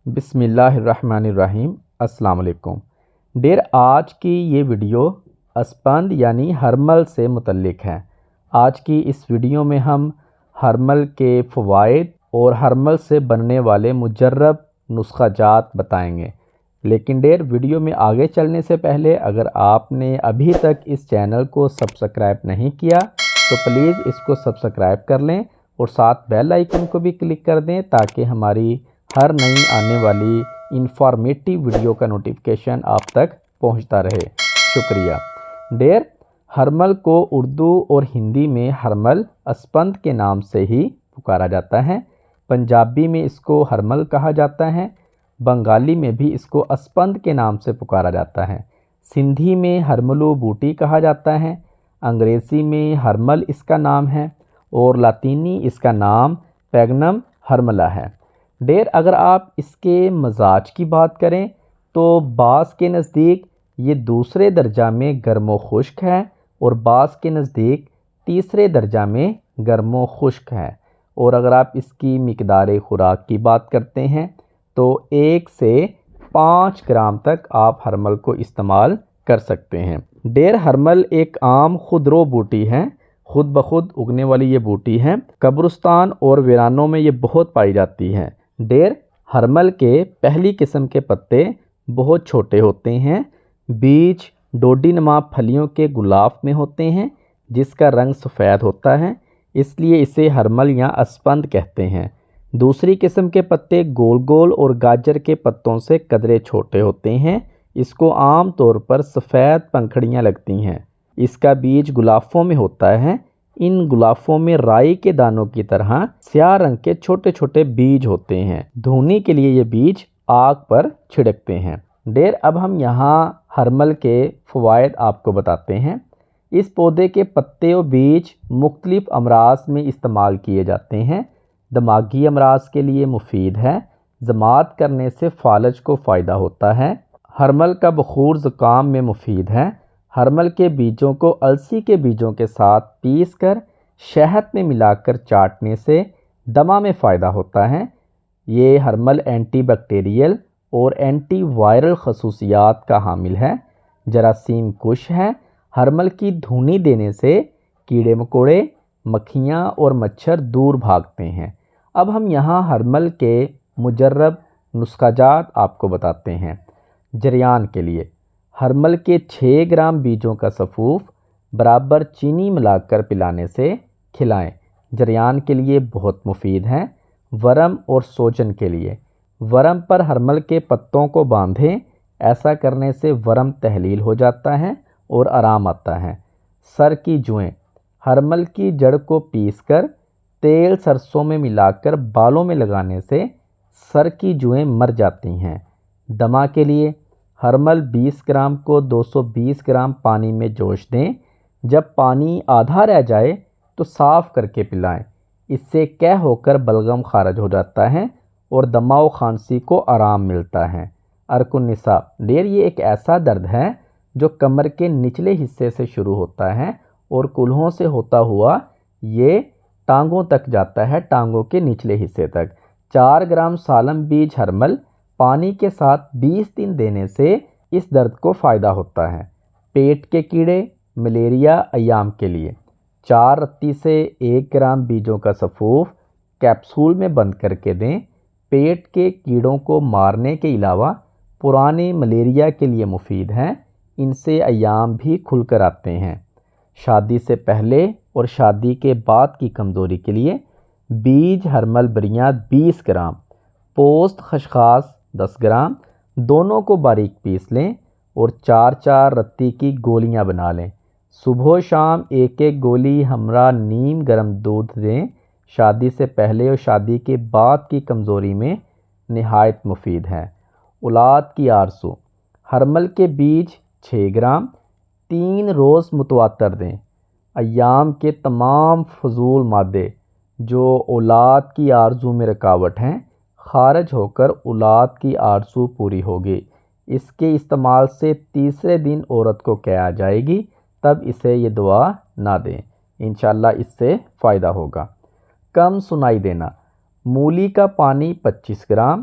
بسم اللہ الرحمن الرحیم۔ السلام علیکم۔ ڈیر آج کی یہ ویڈیو اسپند یعنی ہرمل سے متعلق ہے۔ آج کی اس ویڈیو میں ہم ہرمل کے فوائد اور ہرمل سے بننے والے مجرب نسخہ جات بتائیں گے، لیکن ڈیر ویڈیو میں آگے چلنے سے پہلے اگر آپ نے ابھی تک اس چینل کو سبسکرائب نہیں کیا تو پلیز اس کو سبسکرائب کر لیں اور ساتھ بیل آئیکن کو بھی کلک کر دیں تاکہ ہماری ہر نئی آنے والی انفارمیٹیو ویڈیو کا نوٹیفیکیشن آپ تک پہنچتا رہے۔ شکریہ۔ ڈیر ہرمل کو اردو اور ہندی میں ہرمل اسپند کے نام سے ہی پکارا جاتا ہے۔ پنجابی میں اس کو ہرمل کہا جاتا ہے، بنگالی میں بھی اس کو اسپند کے نام سے پکارا جاتا ہے، سندھی میں ہرملو بوٹی کہا جاتا ہے، انگریزی میں ہرمل اس کا نام ہے اور لاطینی اس کا نام پیگنم ہرملا ہے۔ ڈیر اگر آپ اس کے مزاج کی بات کریں تو بعض کے نزدیک یہ دوسرے درجہ میں گرم و خشک ہے اور بعض کے نزدیک تیسرے درجہ میں گرم و خشک ہے، اور اگر آپ اس کی مقدار خوراک کی بات کرتے ہیں تو 1 سے 5 گرام تک آپ ہرمل کو استعمال کر سکتے ہیں۔ ڈیر ہرمل ایک عام خودرو بوٹی ہے، خود بخود اگنے والی یہ بوٹی ہے۔ قبرستان اور ویرانوں میں یہ بہت پائی جاتی ہے۔ ڈیر ہرمل کے پہلی قسم کے پتے بہت چھوٹے ہوتے ہیں، بیج ڈوڈی نما پھلیوں کے غلاف میں ہوتے ہیں جس کا رنگ سفید ہوتا ہے، اس لیے اسے ہرمل یا اسپند کہتے ہیں۔ دوسری قسم کے پتے گول گول اور گاجر کے پتوں سے قدرے چھوٹے ہوتے ہیں، اس کو عام طور پر سفید پنکھڑیاں لگتی ہیں۔ اس کا بیج غلافوں میں ہوتا ہے، ان غلافوں میں رائی کے دانوں کی طرح سیاہ رنگ کے چھوٹے چھوٹے بیج ہوتے ہیں۔ دھونی کے لیے یہ بیج آگ پر چھڑکتے ہیں۔ ڈیر اب ہم یہاں ہرمل کے فوائد آپ کو بتاتے ہیں۔ اس پودے کے پتے و بیج مختلف امراض میں استعمال کیے جاتے ہیں۔ دماغی امراض کے لیے مفید ہے، ضماد کرنے سے فالج کو فائدہ ہوتا ہے۔ ہرمل کا بخور زکام میں مفید ہے۔ ہرمل کے بیجوں کو السی کے بیجوں کے ساتھ پیس کر شہد میں ملا کر چاٹنے سے دمہ میں فائدہ ہوتا ہے۔ یہ ہرمل اینٹی بیکٹیریل اور اینٹی وائرل خصوصیات کا حامل ہے، جراثیم کش ہے۔ ہرمل کی دھونی دینے سے کیڑے مکوڑے، مکھیاں اور مچھر دور بھاگتے ہیں۔ اب ہم یہاں ہرمل کے مجرب نسخہ جات آپ کو بتاتے ہیں۔ جریان کے لیے ہرمل کے 6 گرام بیجوں کا سفوف برابر چینی ملا کر پلانے سے کھلائیں، جریان کے لیے بہت مفید ہیں۔ ورم اور سوجن کے لیے ورم پر ہرمل کے پتوں کو باندھیں، ایسا کرنے سے ورم تحلیل ہو جاتا ہے اور آرام آتا ہے۔ سر کی جوئیں ہرمل کی جڑ کو پیس کر تیل سرسوں میں ملا کر بالوں میں لگانے سے سر کی جوئیں مر جاتی ہیں۔ دمہ کے لیے ہرمل 20 گرام کو 220 گرام پانی میں جوش دیں، جب پانی آدھا رہ جائے تو صاف کر کے پلائیں، اس سے قے ہو کر بلغم خارج ہو جاتا ہے اور دمہ و کھانسی کو آرام ملتا ہے۔ عرق النساء ڈیر یہ ایک ایسا درد ہے جو کمر کے نچلے حصے سے شروع ہوتا ہے اور کولہوں سے ہوتا ہوا یہ ٹانگوں تک جاتا ہے، ٹانگوں کے نچلے حصے تک۔ 4 گرام سالم بیج ہرمل پانی کے ساتھ 20 دن دینے سے اس درد کو فائدہ ہوتا ہے۔ پیٹ کے کیڑے، ملیریا ایام کے لیے 4 رتی سے 1 گرام بیجوں کا سفوف کیپسول میں بند کر کے دیں، پیٹ کے کیڑوں کو مارنے کے علاوہ پرانے ملیریا کے لیے مفید ہیں، ان سے ایام بھی کھل کر آتے ہیں۔ شادی سے پہلے اور شادی کے بعد کی کمزوری کے لیے بیج ہرمل بریاں 20 گرام، پوست خشخاش 10 گرام، دونوں کو باریک پیس لیں اور 4 رتی کی گولیاں بنا لیں۔ صبح و شام 1 گولی ہمراہ نیم گرم دودھ دیں، شادی سے پہلے اور شادی کے بعد کی کمزوری میں نہایت مفید ہے۔ اولاد کی آرزو ہرمل کے بیج 6 گرام 3 روز متواتر دیں، ایام کے تمام فضول مادے جو اولاد کی آرزو میں رکاوٹ ہیں خارج ہو کر اولاد کی آرزو پوری ہوگی۔ اس کے استعمال سے تیسرے دن عورت کو قے آ جائے گی، تب اسے یہ دعا نہ دیں، انشاءاللہ اس سے فائدہ ہوگا۔ کم سنائی دینا مولی کا پانی 25 گرام،